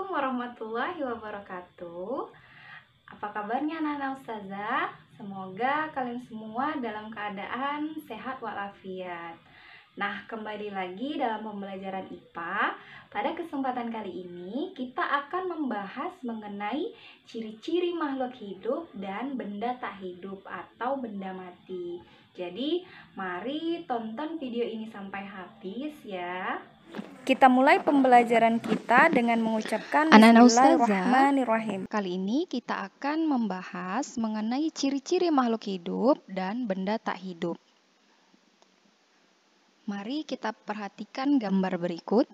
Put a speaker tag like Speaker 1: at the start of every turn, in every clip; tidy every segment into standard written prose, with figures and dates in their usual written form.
Speaker 1: Assalamualaikum warahmatullahi wabarakatuh. Apa kabarnya anak-anak ustazah? Semoga kalian semua dalam keadaan sehat walafiat. Nah, kembali lagi dalam pembelajaran IPA. Pada kesempatan kali ini kita akan membahas mengenai ciri-ciri makhluk hidup dan benda tak hidup atau benda mati. Jadi, mari tonton video ini sampai habis ya. Kita mulai pembelajaran kita dengan mengucapkan
Speaker 2: Anak-anak
Speaker 1: Bismillahirrahmanirrahim.
Speaker 2: Kali ini kita akan membahas mengenai ciri-ciri makhluk hidup dan benda tak hidup. Mari kita perhatikan gambar berikut.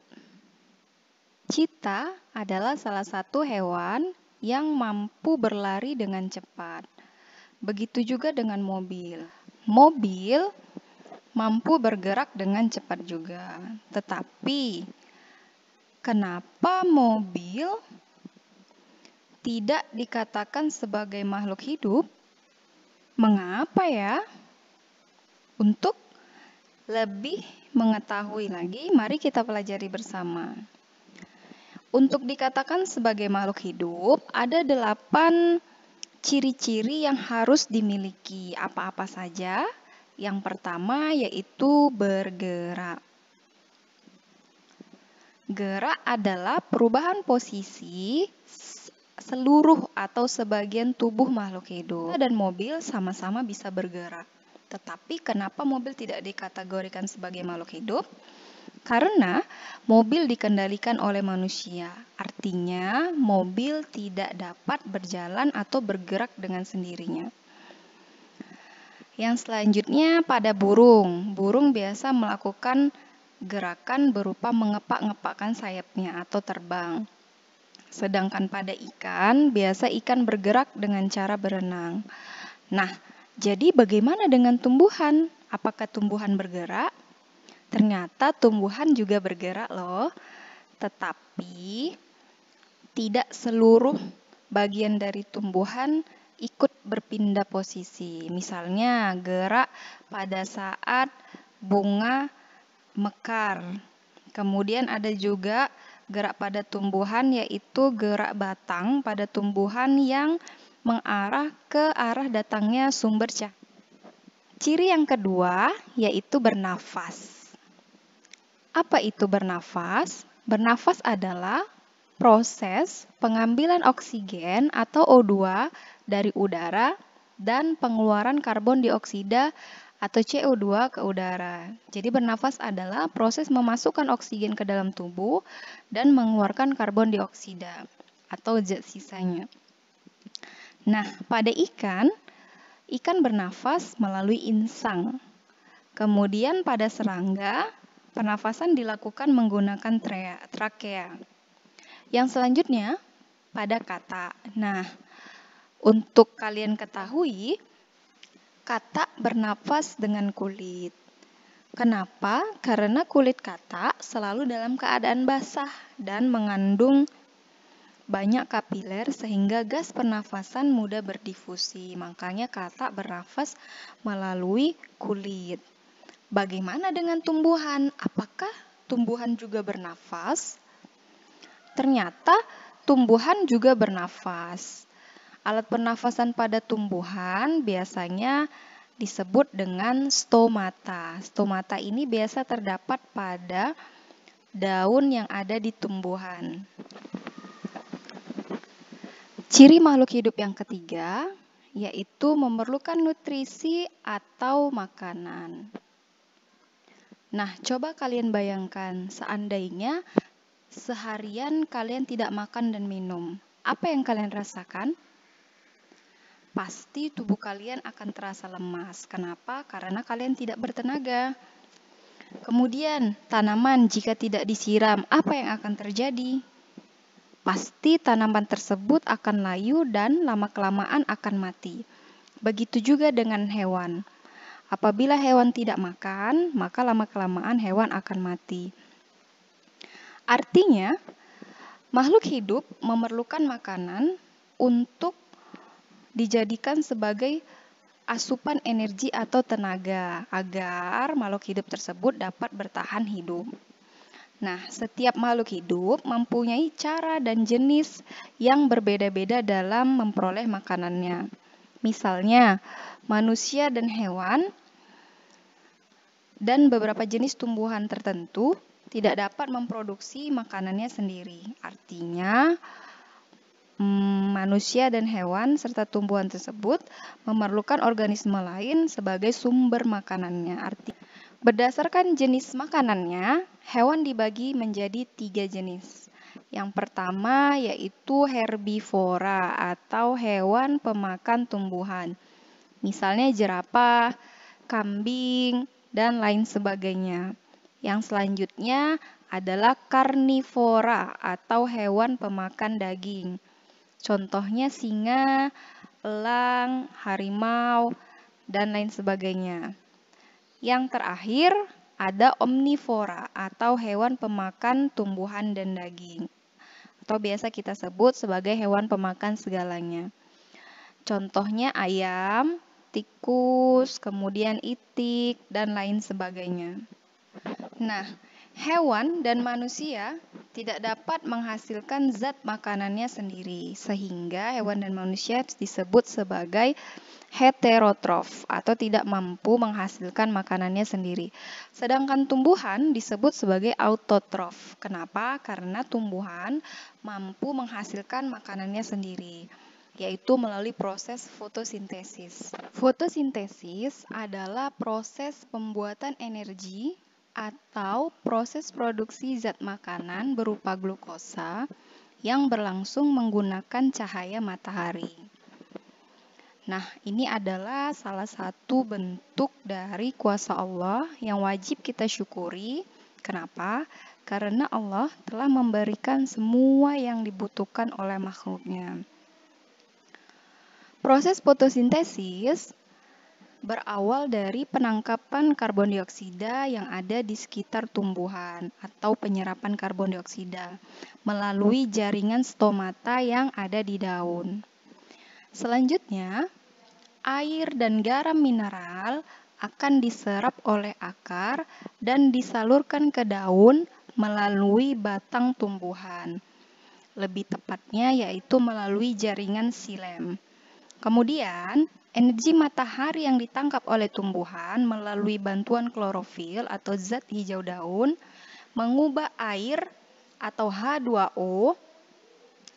Speaker 2: Cheetah adalah salah satu hewan yang mampu berlari dengan cepat. Begitu juga dengan mobil. Mobil mampu bergerak dengan cepat juga. Tetapi, kenapa mobil tidak dikatakan sebagai makhluk hidup? Mengapa ya? Untuk lebih mengetahui lagi, mari kita pelajari bersama. Untuk dikatakan sebagai makhluk hidup, ada 8 ciri-ciri yang harus dimiliki. Apa-apa saja? Yang pertama yaitu bergerak. Gerak adalah perubahan posisi seluruh atau sebagian tubuh makhluk hidup. Dan mobil sama-sama bisa bergerak. Tetapi kenapa mobil tidak dikategorikan sebagai makhluk hidup? Karena mobil dikendalikan oleh manusia. Artinya mobil tidak dapat berjalan atau bergerak dengan sendirinya. Yang selanjutnya pada burung. Burung biasa melakukan gerakan berupa mengepak-ngepakkan sayapnya atau terbang. Sedangkan pada ikan, biasa ikan bergerak dengan cara berenang. Nah, jadi bagaimana dengan tumbuhan? Apakah tumbuhan bergerak? Ternyata tumbuhan juga bergerak loh. Tetapi tidak seluruh bagian dari tumbuhan ikut berpindah posisi. Misalnya gerak pada saat bunga mekar. Kemudian ada juga gerak pada tumbuhan yaitu gerak batang pada tumbuhan yang mengarah ke arah datangnya sumber cahaya. Ciri yang kedua yaitu bernafas. Apa itu bernafas? Bernafas adalah proses pengambilan oksigen atau O2 dari udara dan pengeluaran karbon dioksida atau CO2 ke udara. Jadi bernafas adalah proses memasukkan oksigen ke dalam tubuh dan mengeluarkan karbon dioksida atau zat sisanya. Nah, pada ikan bernafas melalui insang. Kemudian pada serangga, pernafasan dilakukan menggunakan trakea. Yang selanjutnya, pada katak. Nah, untuk kalian ketahui, katak bernafas dengan kulit. Kenapa? Karena kulit katak selalu dalam keadaan basah dan mengandung banyak kapiler sehingga gas pernafasan mudah berdifusi. Makanya katak bernafas melalui kulit. Bagaimana dengan tumbuhan? Apakah tumbuhan juga bernafas? Ternyata tumbuhan juga bernafas. Alat pernafasan pada tumbuhan biasanya disebut dengan stomata. Stomata ini biasa terdapat pada daun yang ada di tumbuhan. Ciri makhluk hidup yang ketiga yaitu memerlukan nutrisi atau makanan. Nah, coba kalian bayangkan seandainya seharian kalian tidak makan dan minum. Apa yang kalian rasakan? Pasti tubuh kalian akan terasa lemas. Kenapa? Karena kalian tidak bertenaga. Kemudian, tanaman jika tidak disiram, apa yang akan terjadi? Pasti tanaman tersebut akan layu dan lama-kelamaan akan mati. Begitu juga dengan hewan. Apabila hewan tidak makan, maka lama-kelamaan hewan akan mati. Artinya, makhluk hidup memerlukan makanan untuk dijadikan sebagai asupan energi atau tenaga agar makhluk hidup tersebut dapat bertahan hidup. Nah, setiap makhluk hidup mempunyai cara dan jenis yang berbeda-beda dalam memperoleh makanannya. Misalnya, manusia dan hewan dan beberapa jenis tumbuhan tertentu tidak dapat memproduksi makanannya sendiri. Artinya, manusia dan hewan serta tumbuhan tersebut memerlukan organisme lain sebagai sumber makanannya. Berdasarkan jenis makanannya, hewan dibagi menjadi 3 jenis. Yang pertama yaitu herbivora atau hewan pemakan tumbuhan. Misalnya jerapah, kambing, dan lain sebagainya. Yang selanjutnya adalah karnivora atau hewan pemakan daging. Contohnya singa, elang, harimau, dan lain sebagainya. Yang terakhir ada omnivora atau hewan pemakan tumbuhan dan daging. Atau biasa kita sebut sebagai hewan pemakan segalanya. Contohnya ayam, tikus, kemudian itik, dan lain sebagainya. Nah, hewan dan manusia tidak dapat menghasilkan zat makanannya sendiri, sehingga hewan dan manusia disebut sebagai heterotrof atau tidak mampu menghasilkan makanannya sendiri. Sedangkan tumbuhan disebut sebagai autotrof. Kenapa? Karena tumbuhan mampu menghasilkan makanannya sendiri, yaitu melalui proses fotosintesis. Fotosintesis adalah proses pembuatan energi atau proses produksi zat makanan berupa glukosa yang berlangsung menggunakan cahaya matahari. Nah, ini adalah salah satu bentuk dari kuasa Allah yang wajib kita syukuri. Kenapa? Karena Allah telah memberikan semua yang dibutuhkan oleh makhluknya. Proses fotosintesis berawal dari penangkapan karbon dioksida yang ada di sekitar tumbuhan atau penyerapan karbon dioksida melalui jaringan stomata yang ada di daun. Selanjutnya, air dan garam mineral akan diserap oleh akar dan disalurkan ke daun melalui batang tumbuhan. Lebih tepatnya yaitu melalui jaringan xilem. Kemudian, energi matahari yang ditangkap oleh tumbuhan melalui bantuan klorofil atau zat hijau daun mengubah air atau H2O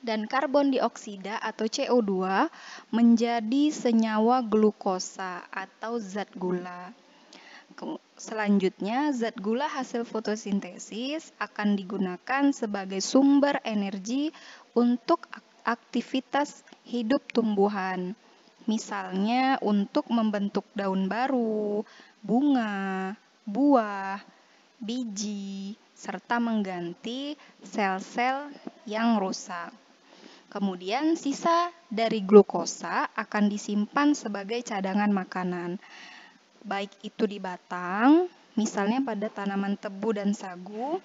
Speaker 2: dan karbon dioksida atau CO2 menjadi senyawa glukosa atau zat gula. Selanjutnya, zat gula hasil fotosintesis akan digunakan sebagai sumber energi untuk aktivitas hidup tumbuhan. Misalnya untuk membentuk daun baru, bunga, buah, biji, serta mengganti sel-sel yang rusak. Kemudian sisa dari glukosa akan disimpan sebagai cadangan makanan, baik itu di batang, misalnya pada tanaman tebu dan sagu.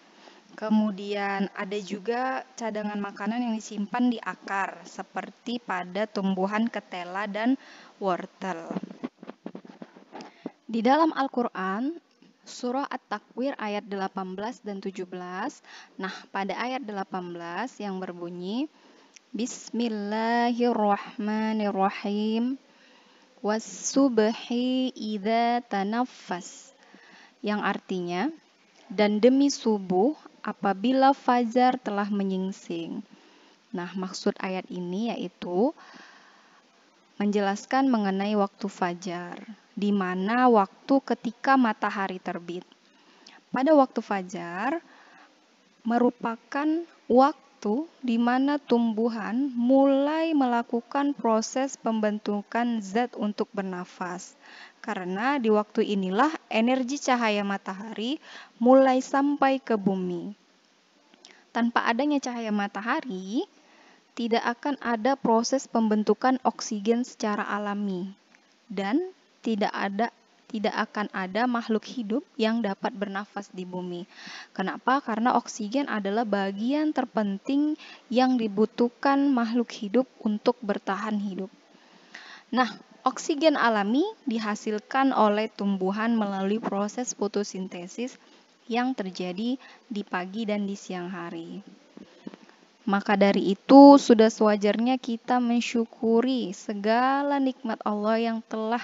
Speaker 2: Kemudian ada juga cadangan makanan yang disimpan di akar, seperti pada tumbuhan ketela dan wortel. Di dalam Al-Quran, Surah At-Takwir ayat 18 dan 17, nah pada ayat 18 yang berbunyi, Bismillahirrahmanirrahim. Was-subhi idza tanaffas. Yang artinya, dan demi subuh apabila fajar telah menyingsing. Nah, maksud ayat ini yaitu menjelaskan mengenai waktu fajar, di mana waktu ketika matahari terbit. Pada waktu fajar merupakan waktu di mana tumbuhan mulai melakukan proses pembentukan zat untuk bernafas. Karena di waktu inilah energi cahaya matahari mulai sampai ke bumi. Tanpa adanya cahaya matahari, tidak akan ada proses pembentukan oksigen secara alami dan tidak akan ada makhluk hidup yang dapat bernafas di bumi. Kenapa? Karena oksigen adalah bagian terpenting yang dibutuhkan makhluk hidup untuk bertahan hidup. Nah, oksigen alami dihasilkan oleh tumbuhan melalui proses fotosintesis yang terjadi di pagi dan di siang hari. Maka dari itu, sudah sewajarnya kita mensyukuri segala nikmat Allah yang telah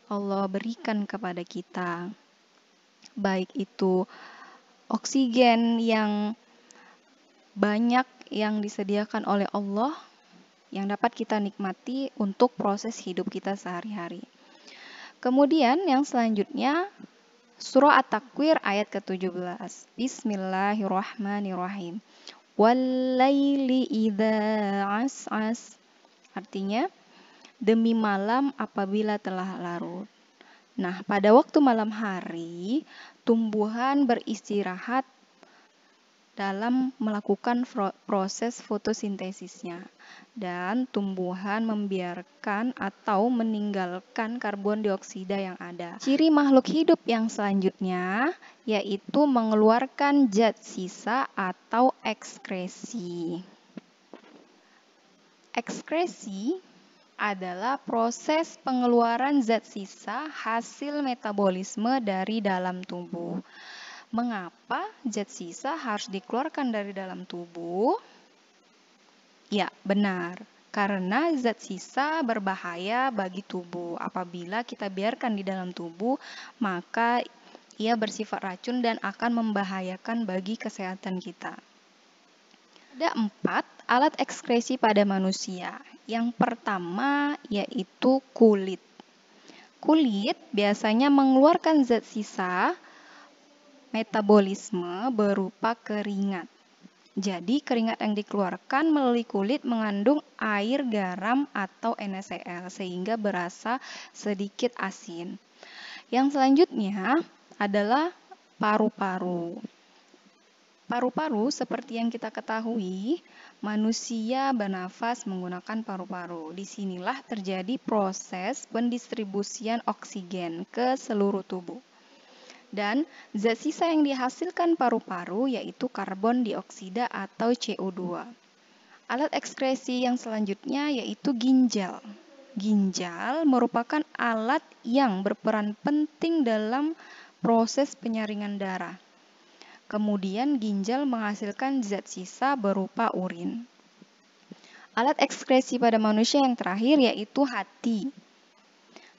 Speaker 2: Allah berikan kepada kita. Baik itu oksigen yang banyak yang disediakan oleh Allah yang dapat kita nikmati untuk proses hidup kita sehari-hari. Kemudian yang selanjutnya surah At-Takwir ayat ke-17. Bismillahirrahmanirrahim. Wallaili idza as'as. Artinya demi malam apabila telah larut. Nah, pada waktu malam hari tumbuhan beristirahat dalam melakukan proses fotosintesisnya, dan tumbuhan membiarkan atau meninggalkan karbon dioksida yang ada. Ciri makhluk hidup yang selanjutnya yaitu mengeluarkan zat sisa atau ekskresi. Ekskresi adalah proses pengeluaran zat sisa hasil metabolisme dari dalam tubuh. Mengapa zat sisa harus dikeluarkan dari dalam tubuh? Ya, benar. Karena zat sisa berbahaya bagi tubuh. Apabila kita biarkan di dalam tubuh, maka ia bersifat racun dan akan membahayakan bagi kesehatan kita. Ada 4 alat ekskresi pada manusia. Yang pertama yaitu kulit. Kulit biasanya mengeluarkan zat sisa metabolisme berupa keringat. Jadi keringat yang dikeluarkan melalui kulit mengandung air, garam, atau NaCl sehingga berasa sedikit asin. Yang selanjutnya adalah paru-paru. Paru-paru seperti yang kita ketahui, manusia bernafas menggunakan paru-paru. Disinilah terjadi proses pendistribusian oksigen ke seluruh tubuh. Dan zat sisa yang dihasilkan paru-paru yaitu karbon dioksida atau CO2. Alat ekskresi yang selanjutnya yaitu ginjal. Ginjal merupakan alat yang berperan penting dalam proses penyaringan darah. Kemudian ginjal menghasilkan zat sisa berupa urin. Alat ekskresi pada manusia yang terakhir yaitu hati.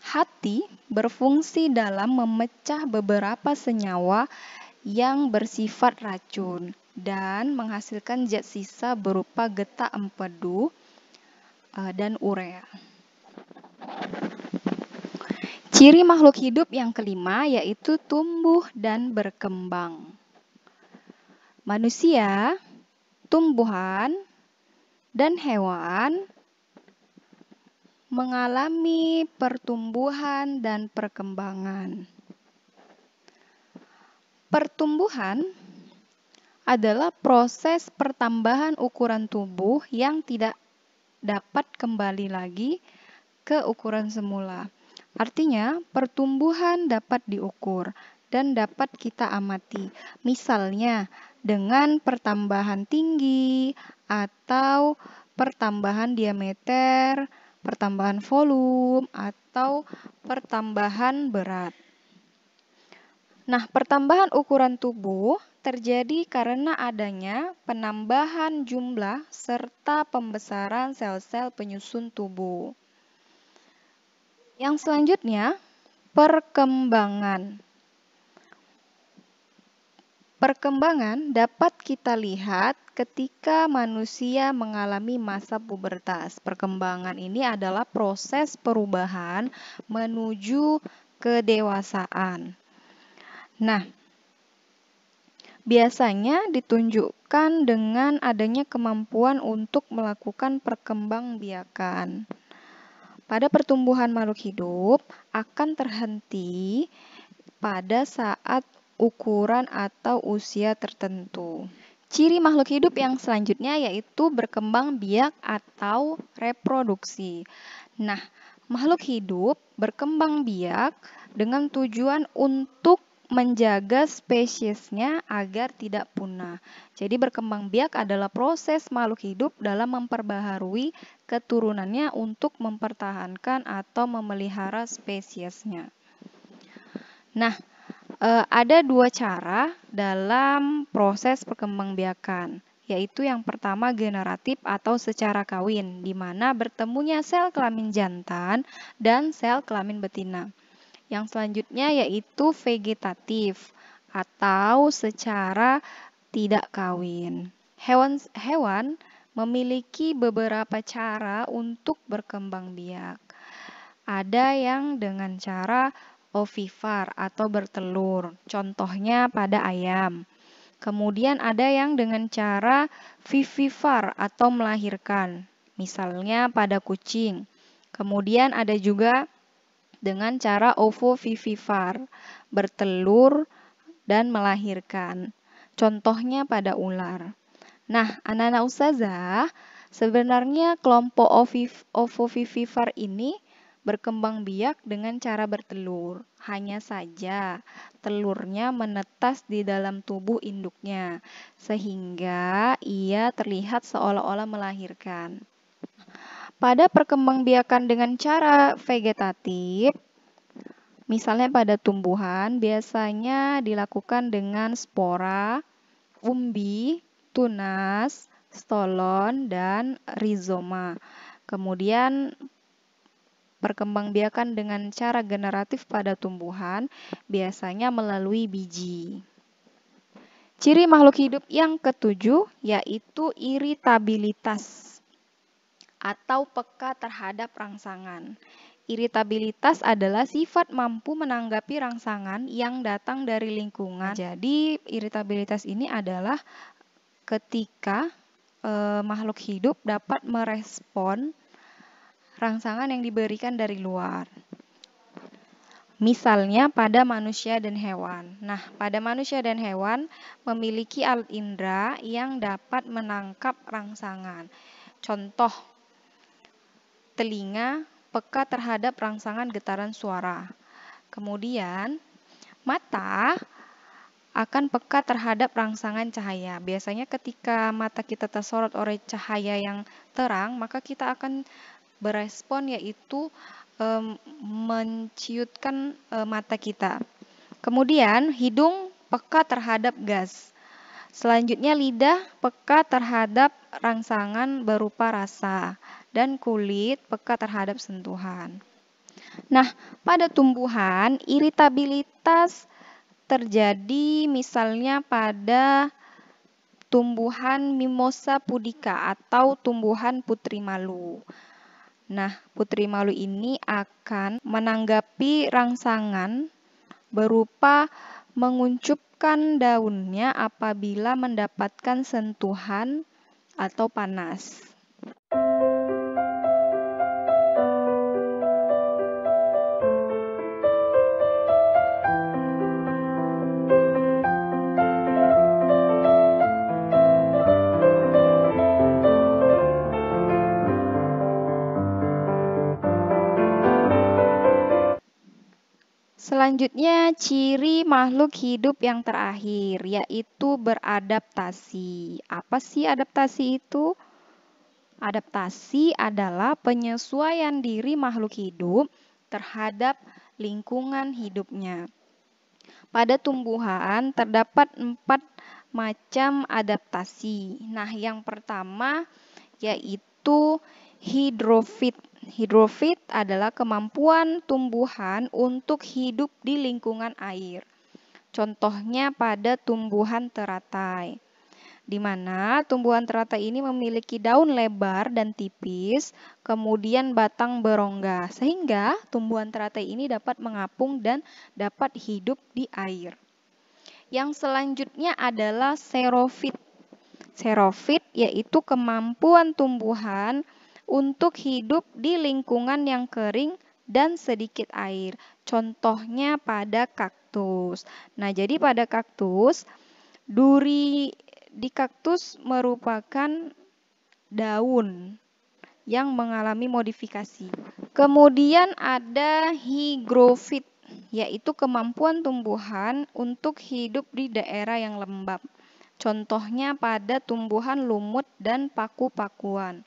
Speaker 2: Hati berfungsi dalam memecah beberapa senyawa yang bersifat racun dan menghasilkan zat sisa berupa getah empedu dan urea. Ciri makhluk hidup yang kelima yaitu tumbuh dan berkembang. Manusia, tumbuhan, dan hewan mengalami pertumbuhan dan perkembangan. Pertumbuhan adalah proses pertambahan ukuran tubuh yang tidak dapat kembali lagi ke ukuran semula. Artinya, pertumbuhan dapat diukur dan dapat kita amati. Misalnya, dengan pertambahan tinggi atau pertambahan diameter, pertambahan volume, atau pertambahan berat. Nah, pertambahan ukuran tubuh terjadi karena adanya penambahan jumlah serta pembesaran sel-sel penyusun tubuh. Yang selanjutnya, perkembangan. Perkembangan dapat kita lihat ketika manusia mengalami masa pubertas. Perkembangan ini adalah proses perubahan menuju kedewasaan. Nah, biasanya ditunjukkan dengan adanya kemampuan untuk melakukan perkembangbiakan. Pada pertumbuhan makhluk hidup akan terhenti pada saat ukuran atau usia tertentu. Ciri makhluk hidup yang selanjutnya yaitu berkembang biak atau reproduksi. Nah, makhluk hidup berkembang biak dengan tujuan untuk menjaga spesiesnya agar tidak punah. Jadi berkembang biak adalah proses makhluk hidup dalam memperbaharui keturunannya untuk mempertahankan atau memelihara spesiesnya. Nah, Ada dua cara dalam proses perkembangbiakan, yaitu yang pertama generatif atau secara kawin, di mana bertemunya sel kelamin jantan dan sel kelamin betina. Yang selanjutnya yaitu vegetatif atau secara tidak kawin. Hewan memiliki beberapa cara untuk berkembang biak. Ada yang dengan cara ovivar atau bertelur, contohnya pada ayam. Kemudian ada yang dengan cara vivivar atau melahirkan, misalnya pada kucing. Kemudian ada juga dengan cara ovovivivar, bertelur dan melahirkan. Contohnya pada ular. Nah, anak-anak ustazah, sebenarnya kelompok ovovivivar ini berkembang biak dengan cara bertelur. Hanya saja telurnya menetas di dalam tubuh induknya, sehingga ia terlihat seolah-olah melahirkan. Pada perkembangbiakan dengan cara vegetatif, misalnya pada tumbuhan, biasanya dilakukan dengan spora, umbi, tunas, stolon, dan rizoma. Kemudian perkembangbiakan dengan cara generatif pada tumbuhan biasanya melalui biji. Ciri makhluk hidup yang ketujuh yaitu iritabilitas atau peka terhadap rangsangan. Iritabilitas adalah sifat mampu menanggapi rangsangan yang datang dari lingkungan. Jadi, iritabilitas ini adalah ketika makhluk hidup dapat merespon rangsangan yang diberikan dari luar. Misalnya pada manusia dan hewan. Nah, pada manusia dan hewan memiliki alat indera yang dapat menangkap rangsangan. Contoh, telinga peka terhadap rangsangan getaran suara. Kemudian, mata akan peka terhadap rangsangan cahaya. Biasanya ketika mata kita tersorot oleh cahaya yang terang, maka kita akan berespon yaitu menciutkan mata kita. Kemudian hidung peka terhadap gas. Selanjutnya lidah peka terhadap rangsangan berupa rasa dan kulit peka terhadap sentuhan. Nah, pada tumbuhan iritabilitas terjadi misalnya pada tumbuhan Mimosa pudica atau tumbuhan putri malu. Nah, putri malu ini akan menanggapi rangsangan berupa menguncupkan daunnya apabila mendapatkan sentuhan atau panas. Selanjutnya, ciri makhluk hidup yang terakhir, yaitu beradaptasi. Apa sih adaptasi itu? Adaptasi adalah penyesuaian diri makhluk hidup terhadap lingkungan hidupnya. Pada tumbuhan terdapat 4 macam adaptasi. Nah, yang pertama yaitu hidrofit. Hidrofit adalah kemampuan tumbuhan untuk hidup di lingkungan air. Contohnya pada tumbuhan teratai, di mana tumbuhan teratai ini memiliki daun lebar dan tipis, kemudian batang berongga, sehingga tumbuhan teratai ini dapat mengapung dan dapat hidup di air. Yang selanjutnya adalah xerofit. Xerofit yaitu kemampuan tumbuhan untuk hidup di lingkungan yang kering dan sedikit air. Contohnya pada kaktus. Nah, jadi pada kaktus, duri di kaktus merupakan daun yang mengalami modifikasi. Kemudian ada hygrofit, yaitu kemampuan tumbuhan untuk hidup di daerah yang lembab. Contohnya pada tumbuhan lumut dan paku-pakuan.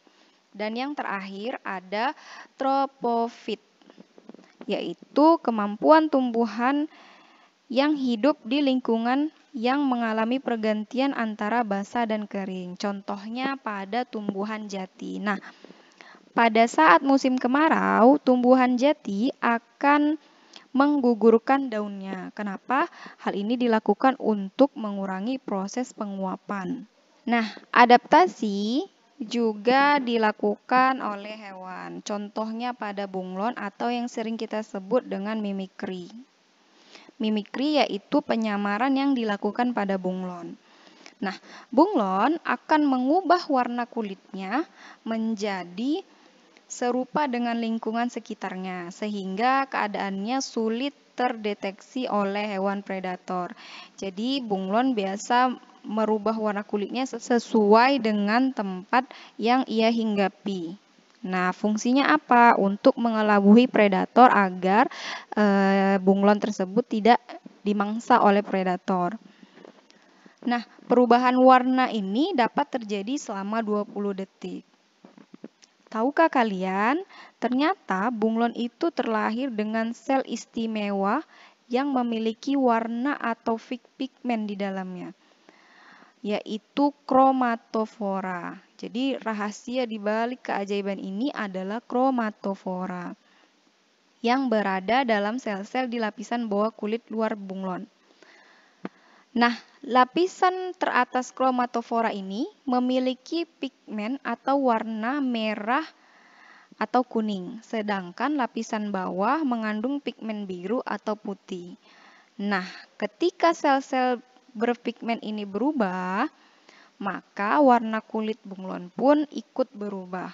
Speaker 2: Dan yang terakhir ada tropofit, yaitu kemampuan tumbuhan yang hidup di lingkungan yang mengalami pergantian antara basah dan kering. Contohnya pada tumbuhan jati. Nah, pada saat musim kemarau, tumbuhan jati akan menggugurkan daunnya. Kenapa? Hal ini dilakukan untuk mengurangi proses penguapan. Nah, adaptasi juga dilakukan oleh hewan. Contohnya pada bunglon atau yang sering kita sebut dengan mimikri. Mimikri yaitu penyamaran yang dilakukan pada bunglon. Nah, bunglon akan mengubah warna kulitnya menjadi serupa dengan lingkungan sekitarnya, sehingga keadaannya sulit terdeteksi oleh hewan predator. Jadi, bunglon biasa merubah warna kulitnya sesuai dengan tempat yang ia hinggapi. Nah, fungsinya apa? Untuk mengelabui predator agar bunglon tersebut tidak dimangsa oleh predator. Nah, perubahan warna ini dapat terjadi selama 20 detik. Tahukah kalian, ternyata bunglon itu terlahir dengan sel istimewa yang memiliki warna atau pigmen di dalamnya, yaitu kromatofora. Jadi rahasia di balik keajaiban ini adalah kromatofora yang berada dalam sel-sel di lapisan bawah kulit luar bunglon. Nah, lapisan teratas kromatofora ini memiliki pigmen atau warna merah atau kuning, sedangkan lapisan bawah mengandung pigmen biru atau putih. Nah, ketika sel-sel berpigmen ini berubah, maka warna kulit bunglon pun ikut berubah.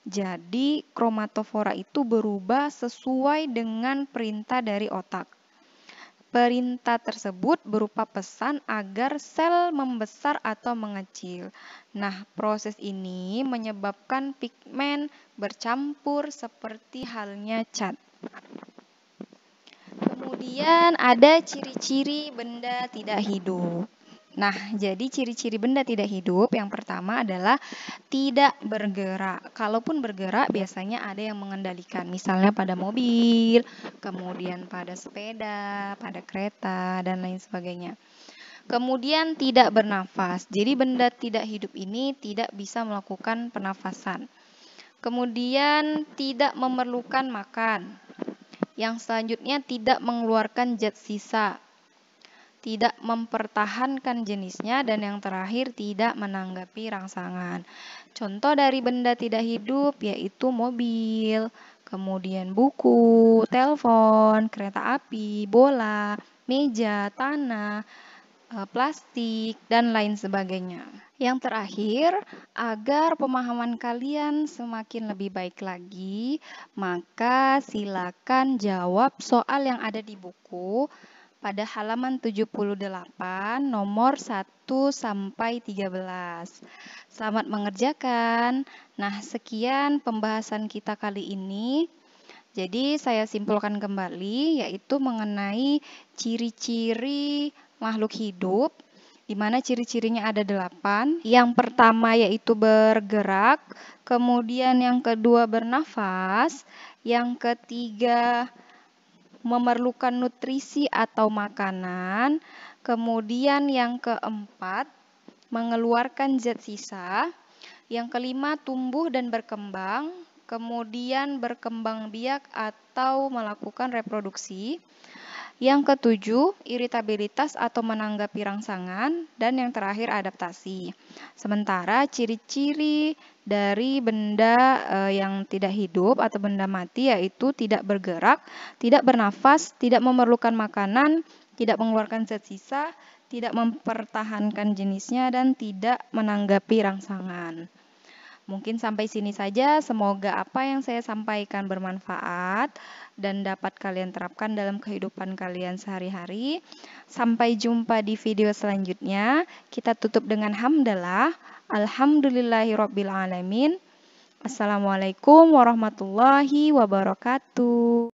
Speaker 2: Jadi, kromatofora itu berubah sesuai dengan perintah dari otak. Perintah tersebut berupa pesan agar sel membesar atau mengecil. Nah, proses ini menyebabkan pigmen bercampur seperti halnya cat. Kemudian ada ciri-ciri benda tidak hidup. Nah, jadi ciri-ciri benda tidak hidup yang pertama adalah tidak bergerak. Kalaupun bergerak biasanya ada yang mengendalikan, misalnya pada mobil, kemudian pada sepeda, pada kereta, dan lain sebagainya. Kemudian tidak bernafas. Jadi benda tidak hidup ini tidak bisa melakukan pernafasan. Kemudian tidak memerlukan makan. Yang selanjutnya tidak mengeluarkan zat sisa, tidak mempertahankan jenisnya, dan yang terakhir tidak menanggapi rangsangan. Contoh dari benda tidak hidup yaitu mobil, kemudian buku, telepon, kereta api, bola, meja, tanah, plastik, dan lain sebagainya. Yang terakhir, agar pemahaman kalian semakin lebih baik lagi, maka silakan jawab soal yang ada di buku pada halaman 78 nomor 1 sampai 13. Selamat mengerjakan. Nah, sekian pembahasan kita kali ini. Jadi saya simpulkan kembali yaitu mengenai ciri-ciri makhluk hidup, di mana ciri-cirinya ada 8. Yang pertama yaitu bergerak, kemudian yang kedua bernafas, yang ketiga memerlukan nutrisi atau makanan, kemudian yang keempat mengeluarkan zat sisa, yang kelima tumbuh dan berkembang, kemudian berkembang biak atau melakukan reproduksi, yang ketujuh iritabilitas atau menanggapi rangsangan, dan yang terakhir adaptasi. Sementara ciri-ciri dari benda yang tidak hidup atau benda mati yaitu tidak bergerak, tidak bernafas, tidak memerlukan makanan, tidak mengeluarkan zat sisa, tidak mempertahankan jenisnya, dan tidak menanggapi rangsangan. Mungkin sampai sini saja, semoga apa yang saya sampaikan bermanfaat dan dapat kalian terapkan dalam kehidupan kalian sehari-hari. Sampai jumpa di video selanjutnya. Kita tutup dengan hamdalah. Alhamdulillahirrabbilalamin. Assalamualaikum warahmatullahi wabarakatuh.